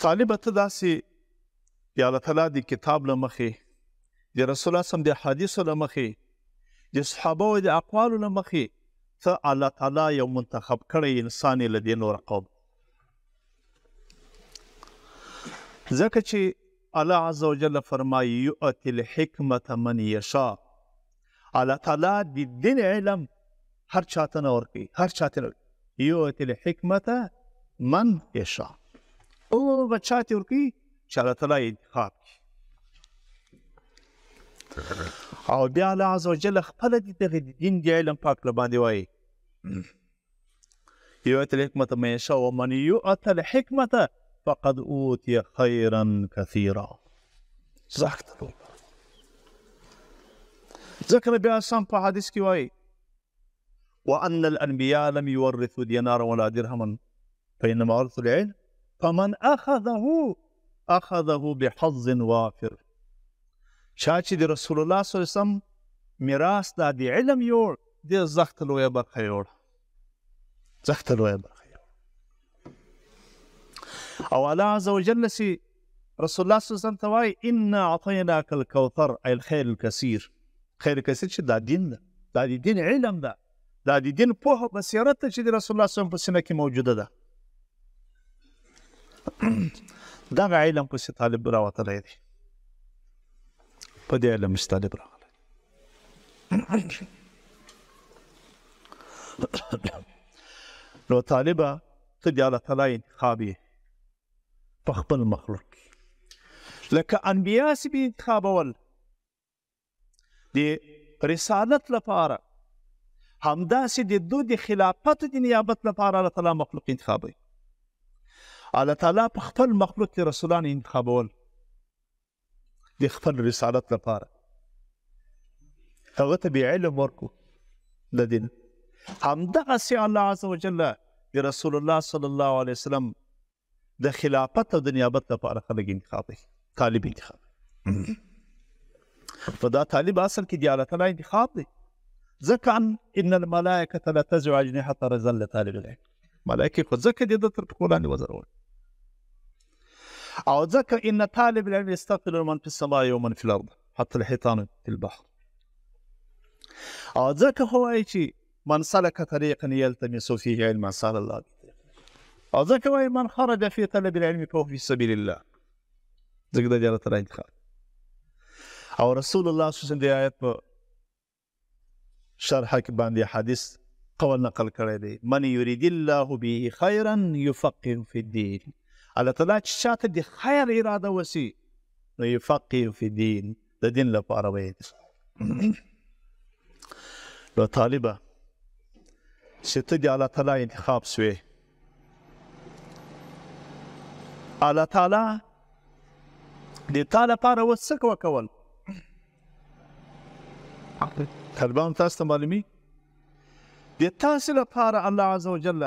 طالبه ته داسې د الله تعالی د کتاب له مخې د رسول الله سم د حدیثو له مخې د صحابو د اقوالو له مخې ته الله تعالی یو منتخب کړی انسان یې له دې نور قوم، ځکه چې الله عز وجل فرمایي یؤتی الحکمة من یشاء. الله تعالی د دین علم هر چاته نه ورکوي، هر چاته نه ورکوي. یؤتی الحکمة من یشاء، هغه چاته ورکوي چې الله تعالی انتخاب کړي. او بیا الله عز وجل خپله د دغه دین د علم پاک له باندې وایي یؤتی الحکمة من یشاء ومن یؤت الحکمة فقد اوتی خیرا کثیرا. ذکر نبی اسلام په حدیث کې وایي وان الانبیاء لم یورثوا دینارا ولا درهما فانما ورثوا العلم فمن اخذه بحظ وافر. چا چې د رسول الله صلی الله علیه وسلم میراث دا د علم یوړ، ډېر زښته لویه برخه یوړ، زښته لویه برخه یوړ. او الله عز وجل چې رسول الله صلی الله علیه وسلم ته وایي انا اعطیناک الکوثر ای الخیر الکثیر. خیر کثیر چې دا دین ده، دا د دین علم ده، دا د دین پوهه بصیرت ده چې د رسول الله صلی الله علیه وسلم په سینه کې موجوده ده. دغه علم پسې طالب راوتلی دی، په دې علم چې طالب راغلی. نو طالبه ته د الله تعالی انتخاب یې په خپل مخلوق کې، لکه انبیا چې به انتخابول د رسالت لپاره، همداسې د دوی د خلافت د نیابت لپاره الله تعالی مخلوق انتخابوي. الله تعالی په خپل مخلوق کې رسولان انتخابول د خپل رسالت لپاره، هغه ته به علم ورکو د دین. همدغسې الله عز وجل د رسول الله صلی الله علیه وسلم د خلافت او د نیابت لپاره خلک انتخابوي، طالب انتخابوي. په دا طالب اصل کې د الله تعالی انتخاب دی، ځکه ان الملائکة لا تضع اجنحة رضا لطالب العلم. ملائکې خو ځکه د ده تر پښو لاندې وځرول، او ځکه ان طالب العلم یستغفر من فی السماء ومن فی الارض حتى الحيتان فی البحر. او ځکه خو وایي چې من سلک طریقا یلتمس فیه علما سهل الله به. او ځکه وایي من خرج فی طلب العلم فهو فی سبیل الله، ځکه د الله تعالی انتخاب. او رسول الله صلی الله علیه وسلم د آیت په شرحه کې باندې حدیث قول نقل کړی دی من یرید الله به خیرا یفقه فی الدین. الله تعالی چې چاته د خیر اراده وسي نو یفقه فی الدین، د دین لپاره وایي. نو طالبه چې ته د الله تعالی انتخاب سوې، الله تعالی د تا لپاره اوس څه وکول؟ طالبان تاسو ته معلومي د تاسې لپاره الله عز وجل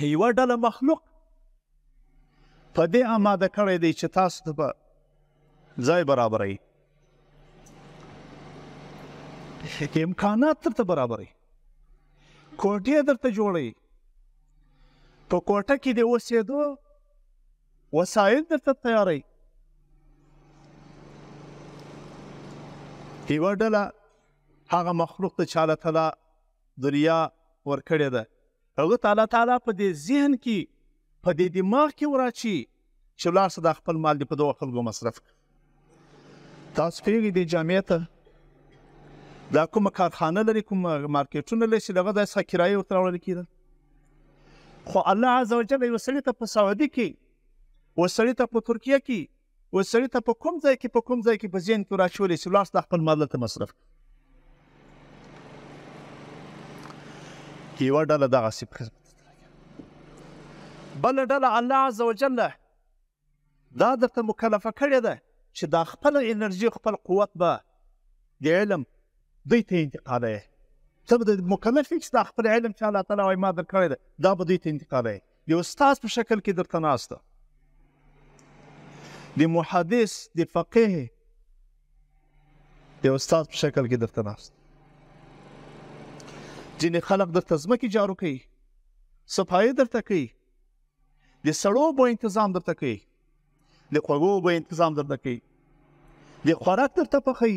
یوه ډله مخلوق په دې آماده کړی دی چې تاسو ته به ځای برابروي، امکانات درته برابروي، کوټې درته جوړوي، په کوټه کې د اوسېدو وسایل درته تیاروي. یوه ډله هغه مخلوق ته چې الله تعالی دنیا ورکړې ده، هغه ته الله تعالی په دې ذهن کې، په دې دماغ کې ورچي چې ولاړ شه دا خپل مال دې په دغو خلکو مصرف کړه. تاسو پوهېږئ دې جامې ته دا کومه کارخانه لري، کوم مارکیټونه لري چې دغه داسې کرایې ورته راوړل کېدل. خو الله عز وجل یو سړي ته په سعودي کې، و سړي ته په ترکیه کې، و سړي ته په کوم ځای کې په ذهن کې راچولی چې ولاړ شه دا خپل مال دلته مصرف کړه. یوه ډله دغسې بله ډله الله عز وجل دا درته مکلفه کړې ده چې دا خپله انرژي، خپل قوت به د علم دوی ته انتقالوي. ته به مکلف یې چې دا خپل علم چې الله تعالی وایي ما درکړی ده دا به دوی ته انتقالوي. د استاد په شکل کې درته ناسته، د محدث، د فقیه، د استاد په شکل کې درته ناسته. ځینې خلک درته ځمکې جارو کوي، صفایي درته کوي، د سړو به انتظام درته کوي، د خوږو به انتظام درته کوي، د خوراک درته پخوي،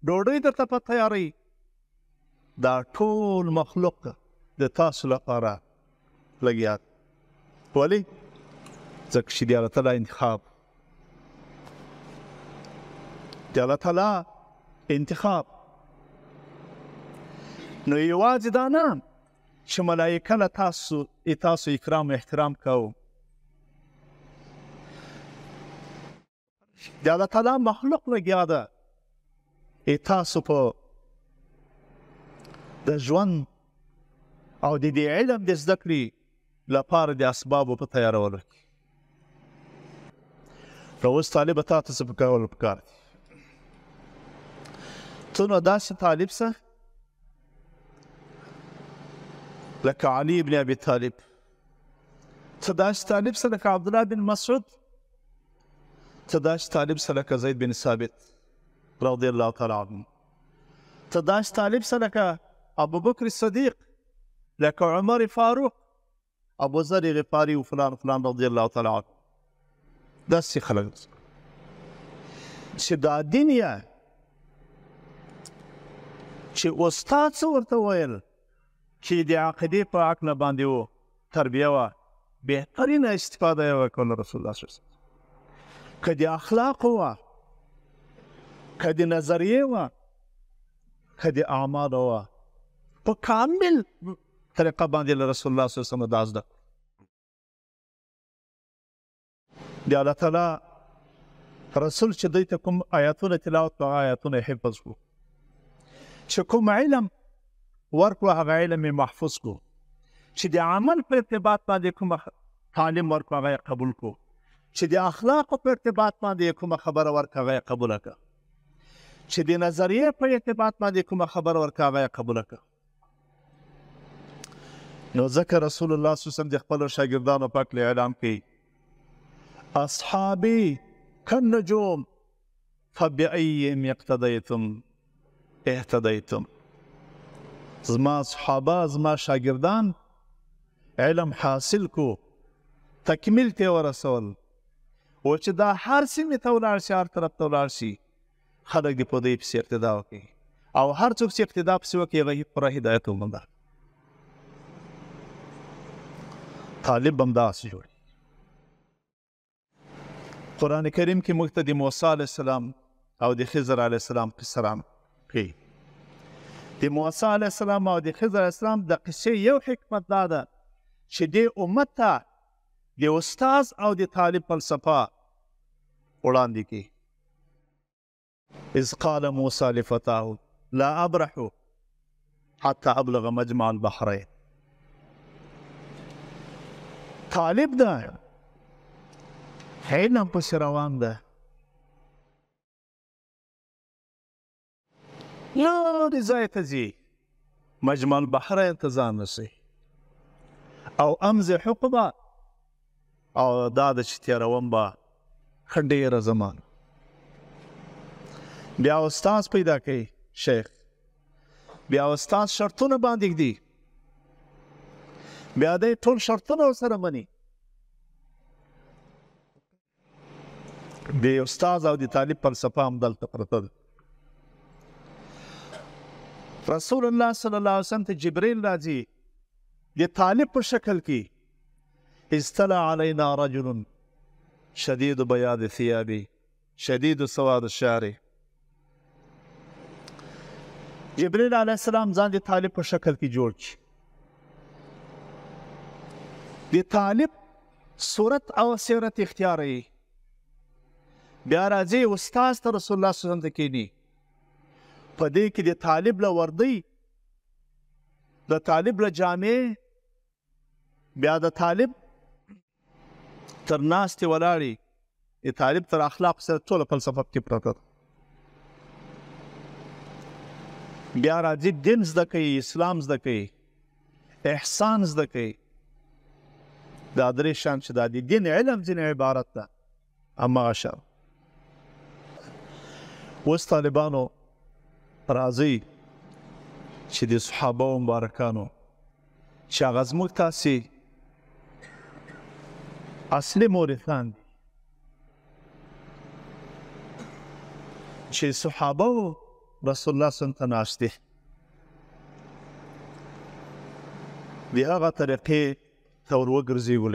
ډوډۍ درته په تیاروي. دا ټول مخلوق د تاسو لپاره لګیا دی. ولې؟ ځکه چې د الله تعالی انتخاب، د الله تعالی انتخاب. نو یوازې دا نه چې ملایکه له تاسو اکرام و احترام کوو، د الله تعالی مخلوق لګیا ده تاسو په د ژوند او د دې علم د زده کړې لپاره د اسبابو په تیارولو کې. نو اوس طالبه تا ته څه کول پکار دي؟ ته نو داسې طالب څه لکه علي بن ابي طالب، ته داسې طالب څه لکه عبدالله بن مسعود، ته داسې طالب څه لکه زید بن ثابت رضی الله تعالی عنه، ته داسې طالب څه لکه ابو بکر الصدیق، لکه عمر فاروق، ابو ذر غفاري وفلان فلان رضی الله تعالی عنه. داسې خلک چې دا دین یې چې استاد څه ورته ویل چې د عقیدې په عقله باندې و تربیه وه، بهترینه استفاده یې وکړله رسول الله صلی الله علیه وسلم. که د اخلاقو وه، که د نظریې وه، که د اعمالو وه، په کامل طریقه باندې له رسول الله صلی الله علیه وسلم دا زده. د الله تعالی رسول چې دوی ته کوم آیاتونه تلاوت کړو، هغه آیاتونه یې حفظ کړو، چې کوم علم ورکړو هغه علم یې محفوظ کړو، چې د عمل په ارتباط باندې کوم تعلیم ورکړو هغه یې قبول کړو، چې د اخلاقو په ارتباط باندې کومه خبره ورکړه هغه یې قبوله کړه، چې د نظریې په ارتباط باندې کومه خبره ورکړه هغه یې قبوله کړه. نو ځکه رسول الله صلی الله علیه وسلم د خپلو شاګردانو په هکله اعلان کوي اصحابي كالنجوم فبأيهم اقتديتم اهتديتم. زما صحابه، زما شاګردان علم حاصل کو، تکمیل ته ورسول، او چې دا هر سیمې ته ولاړ شي، هر طرف ته ولاړ شي، خلک دې په دوی پسې اقتدا وکړي، او هر څوک چې اقتدا پسې وکړي هغه پوره هدایت ومونده. طالب هم داسې جوړي. قرآن کریم کې موږ ته د موسی علیه السلام او د خضر علیه السلام قصه راښیي. د موسی علیه السلام او د خضر علیه السلام د قصې یو حکمت دا ده چې دې امت ته د استاذ او د طالب فلسفه وړاندې کړي. اذ قال موسی لفتاه لا ابرح حتى ابلغ مجمع البحرين. طالب ده علم پسې روان ده، لرې ځای ته ځي، مجمع البحرین ته ځان رسوي، او امضي حقبه، او دا ده چې تېروم به ښه ډېره زمانه. بیا استاذ پیدا کوي، شیخ، بیا استاذ شرطونه باندې ږدي، بیا دی ټول شرطونه ورسره مني. د استاد او د طالب فلسفه هم دلته پرته ده. رسول الله صلی الله علیه وسلم ته جبریل راځي د طالب په شکل کې، اطلع علینا رجل شدید بیاض ثیاب شدید سواد الشعر. جبریل علیه السلام ځان د طالب په شکل کې جوړ کړي، د طالب صورت او سیرت اختیاروي. بیا راځي استاذ ته رسول الله صلی الله علیه وسلم ته کښېني، په دې کې د طالب له وردۍ، د طالب له جامې، بیا د طالب تر ناستې ولاړې، د طالب تر اخلاق سره ټوله فلسفه پکې پرته ده. بیا راځي دین زده کوي، اسلام زده کوي، احسان زده کوي. دا درې شیان چې دا د دین علم ځینې عبارت ده، هماغه شان. اوس طالبانو راځئ چې د صحابه مبارکانو چې هغه زموږ تاسې اصلي مورثان دي چې صحابه رسول الله صلی الله علیه وسلم ته ناست دي د هغه طریقې ته ور وګرځېږو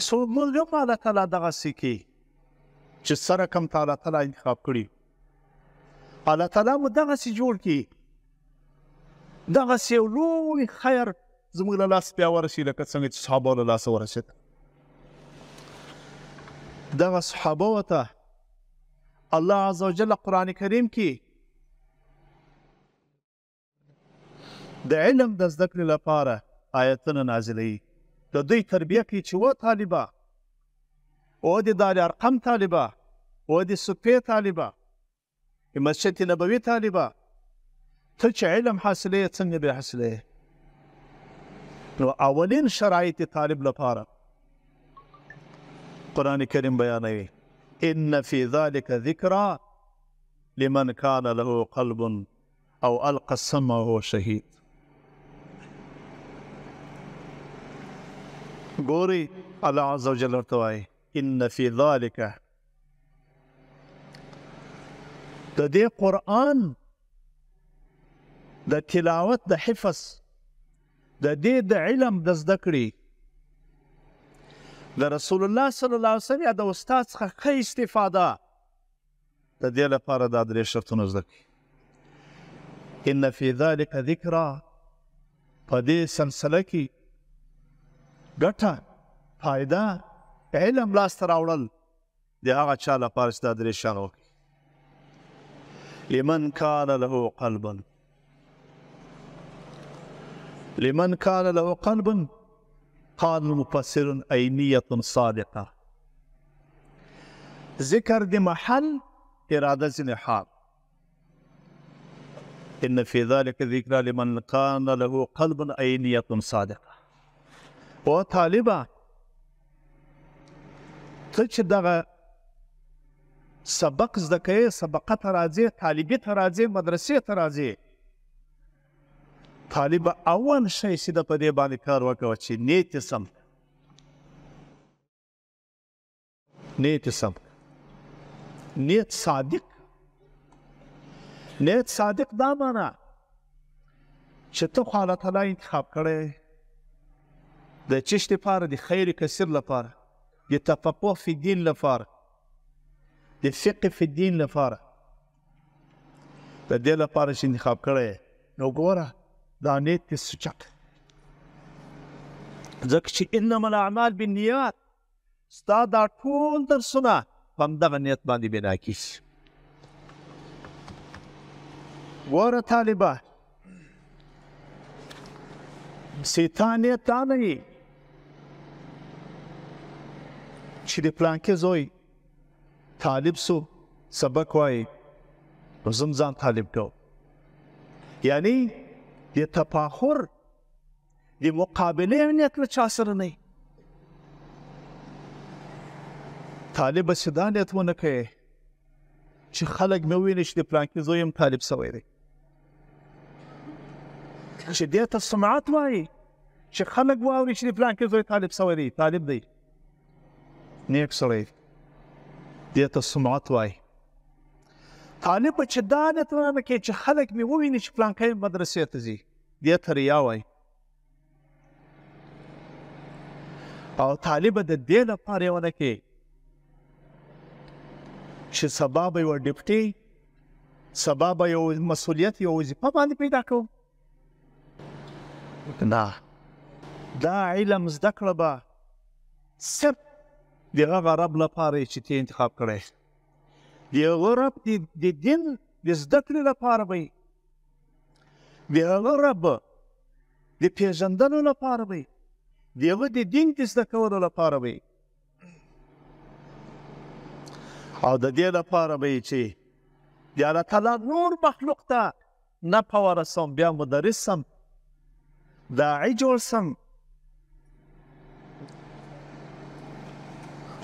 څو موږ هم الله تعالی دغسې کوي چې سره کوم ته الله تعالی انتخاب کړي الله تعالی مو دغسې جوړ کړي دغسې یو لوی خیر زموږ له لاسه بیا ورسي لکه څنګه چې صحابو له لاسه ورسېد دغه صحابو ته الله عز وجل قرآن کریم کې د علم د زده کړې لپاره آیتونه نازلوي د دوی تربیه کوي چې و طالبه و د دارالارقم طالبه و د صفې طالبه د مسجد نبوي طالبه ته چې علم حاصلوي څنګه به حاصلوي نو اولین شرایط طالب لپاره قرآن کریم بیانوي ان فی ذلک ذکرى لمن کان له قلب او القى السمع وهو شهید ګوري الله عز وجل ورته وایي ان فی ذلک د دې قرآن د تلاوت د حفظ د دې د علم د زده کړې د رسول الله صلی الله علیه وسلم یا د استاد څخه ښه استفاده د دې لپاره دا درې شرطونه زده کړي ان فی ذلک ذکرى په دې سلسله کې ګټه فایده علم لاسته راوړل د هغه چا لپاره چې دا درې شیان وکړي لمن کان له قلب لمن كان له قلب قال المفسر أي نية صادقة ذكر دي محل إرادة زنحار إن في ذلك ذكرى لمن كان له قلب أي نية صادقة وطالبة تچ دغه سبق زده کوي سبقه ته راځي طالبي ته راځي مدرسې ته راځي طالب اول شی چې د په دې باندې کار وکړه چې نیت سم نیت صادق دا معنا چې ته خو الله تعالی انتخاب کړی د چشت لپاره د خیر کثیر لپاره د تفقه فی الدین لپاره د فقه فی الدین لپاره د دې لپاره چې انتخاب کړی نو ګوره دا نیت دې سوچک ځکه چې انما الاعمال بالنیات ستا دا ټول درسونه په همدغه نیت باندې بنا کیږي ګوره طالبه سیطان نیت دا نه وي چې د پلانکې زوی طالب سو سبق وایي نو زم ځان طالب کوم یعنی د تفاخر د مقابلې نیت له چا سره نه طالب چې دا نیت ونه کوي چې خلک مې وویني چې د پلانکې زوی یم طالب سوی دی چې دې ته سمعت وایي چې خلک واوري چې د پلانکې زوی طالب سوی دی طالب دی نیک سړی دې ته سمعت وایي طالب چې دا نیت ونه کوي چې خلک مې وویني چې پلانکی مدرسې ته ځي دې ته ریا وایي او طالب د دې لپاره یې ونه کوي چې سبا به یوه ډیپټي سبا به یو مسؤلیت یو وظیفه باندې پیدا کوم نه دا علم زده کړه به صرف د هغه رب لپاره چې ته انتخاب کړی د هغه رب د دین د زده کړې لپاره به د هغه رب د پېژندنو لپاره به د هغه د دین د زده کولو لپاره به او د دې لپاره به چې د الله تعالی نور مخلوق ته نفع ورسوم بیا مدرس سم داعي جوړ سم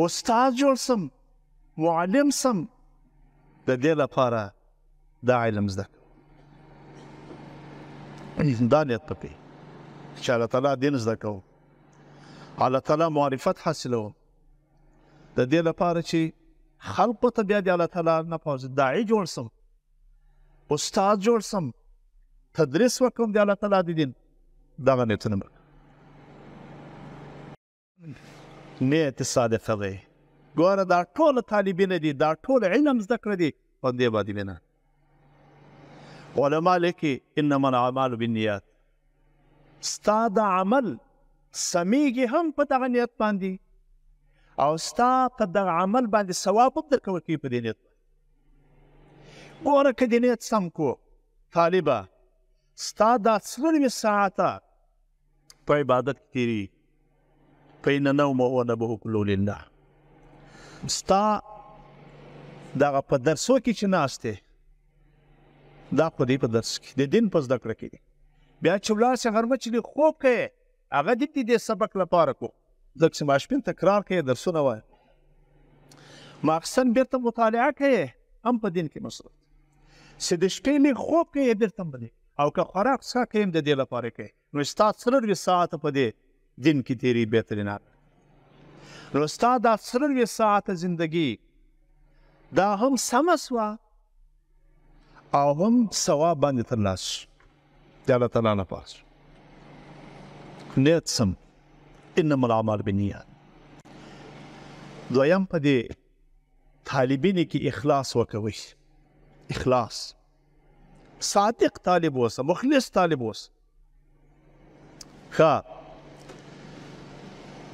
استاد جوړ سم معلم سم د دې لپاره دا علم زده دا نیت پکې چې الله تعالی دین زده کوو الله تعالی معرفت حاصلوم د دې لپاره چې خلقو ته بیا د الله تعالی نه پوځ داعي جوړ سم، استاد جوړ سم، تدریس وکړم د الله تعالی د دین. دغه نیتونه مې نیت صادقه دی. ګوره دا ټول طالبین دي، دا ټول علم زده کړه دي په دې باندې نه. علما لیکي انما الاعمال بالنیات. ستا د عمل سمیږي هم په دغه نیت باندې، او ستا په دغه عمل باندې ثواب هم درکول کېږي په دې نیت. ګوره که دې نیت سم کو طالبه، ستا دا 24 ساعته په عبادت کې تېرېږي. فإن نومه ونبه كله لله. ستا دغه په درسو کې چې ناست دی، دا په دې په درس کې د دین په زده کړه کې دی. بیا چې ولاړ شې غرمه چې خوب کوې، هغه دې د سبق لپاره کو، ځکه چې ماسپښین تکرار کوې، درسونه وایې، ماخستن بېرته مطالعه کوې، هم په دین کې مصروف. چې د شپې لږ خوب کوې، بېرته هم په دې، او که خوراک څښاک کوې هم د دې لپاره کوې. نو ستا 24 ساعته په دې دین کې تیری بهترینه. نو ستا دا 24 ساعته زندگی دا هم سمه سوه او هم ثواب باندې ترلاسه شو د الله تعالی نه پاس. نیت سم، انما الاعمال بالنیات. دویم په دې طالبینو کې اخلاص وکوئ. اخلاص، صادق طالب اوسه، مخلص طالب اوسه. ښه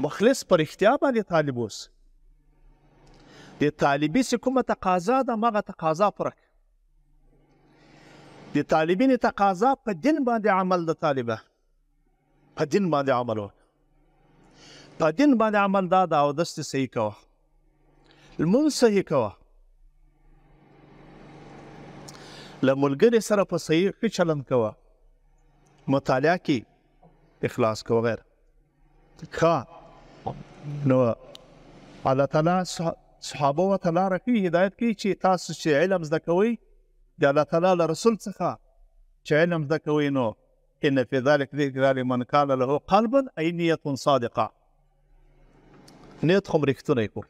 مخلص پر اختیار باندې طالب اوسه. د طالبي چې کومه تقاضا ده، همغه تقاضا پوره کړه. د طالبینو تقاضا په دین باندې عمل ده. طالبه په دین باندې عمل وکړه. په دین باندې عمل دا د اودس دې صحیح کوه، لمونځ صحیح کوه، له ملګري سره په صحیح ښه چلند کوه، مطالعه کې اخلاص کوه. غیر ښه نو الله تعالی صحابه ورته لاره کوي، هدایت کوي چې تاسو چې علم زده کوئ د الله تعالی له رسول څخه چې علم زده کوئ، نو ان فی ذلک ذکرا لمن کان له قلب ای نیت صادقه. نیت خو رښتونی کړو،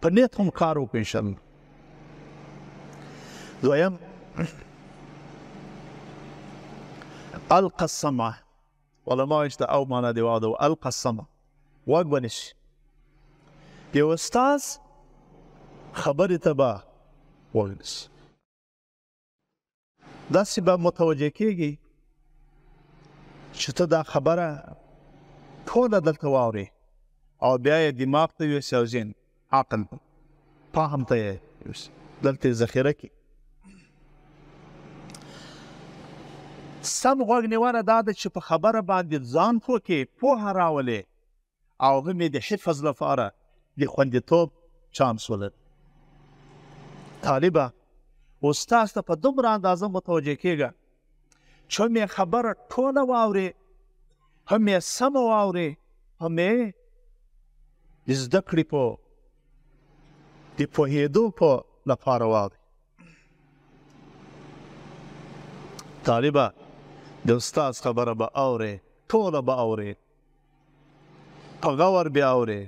په نیت هم کار وکړو انشاءالله. دویم القى السمع. علما وایي چې د او معنا دی واده القى السمع، غوږ به نیسي. یو استاذ خبرې ته به غوږ نیسي. داسې به متوجه کېږي چې ته دا خبره ټوله دلته واورې، او بیا یې دماغ ته یوسي، او ذهن عقل فهم ته یې یوسي، دلته یې ذخیره کړي. سم غوږ نیونه دا ده چې په خبره باندې ځان پوه کړې، پوهه راولې، او هم یې د حفظ لپاره د خوندیتوب چانس ولري. طالبه استاذ ته په دومره اندازه متوجه کېږه چې هم یې خبره ټوله واورې، هم یې سمه واورې، هم یې د زده کړې په د پوهېدو په لپاره واورې. طالبه د استاد خبره به اورې، ټوله به اورې، په غور بیا اورې،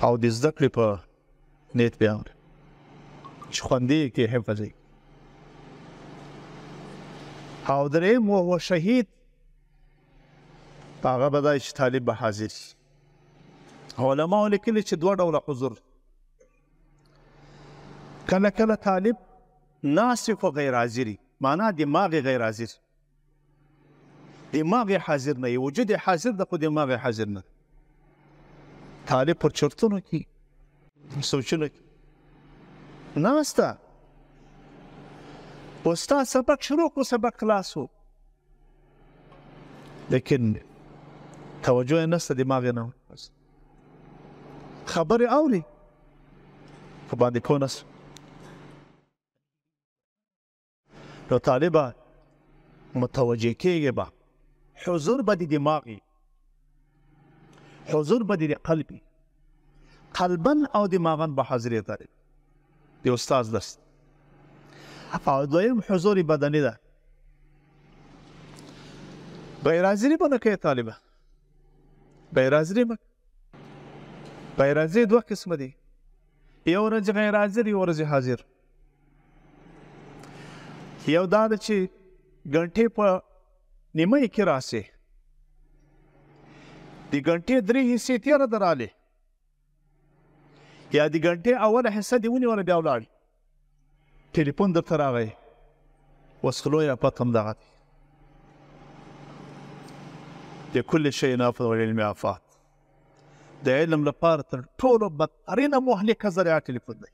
او د زده کړې په نیت بیا اورې چې خوندي کې حفظ یې. او درېیم وهو شهید، هغه به دا چې طالب به حاضر شي. علماو لیکلي چې 2 ډوله حضور. کله کله طالب ناست خو غیر حاضري، معنا دماغ غیر حاضر، دماغ حاضر نه، وجود حاضر ده خو دماغ حاضر نه. طالب پر چرتونو کې سوچونه کې ناسته، استاد سبق شروع کو، سبق خلاص و، لیکن توجه یې نسته، دماغ یې نه، خبرې اوري خو باندې پوه نسته. نو طالبه متوجه کېږي به، حضور به د دماغي، حضور به د قلبي، قلبا او دماغا به حاضرې طالب د استاذ درس. او دویم حضور بدني ده، غیر حاضري به نه کوي طالبه، غیر حاضري غیر حاضري دوه قسمه دي، یو ورځ غیر حاضر یو ورځ حاضر. یو دا ده چې ګنټې په نیمۍ کې راسې، د ګنټې 3 حصې تېره ده رالې، یا د ګنټې اوله حصه دې ونیوله بیا ولاړې، ټلیفون درته راغی، اوس خو لویه افت همدغه دی. لکل شیء آفت وللعلم آفات. د علم لپاره تر ټولو بدترینه مهلکه ذریعه ټلیفون دی.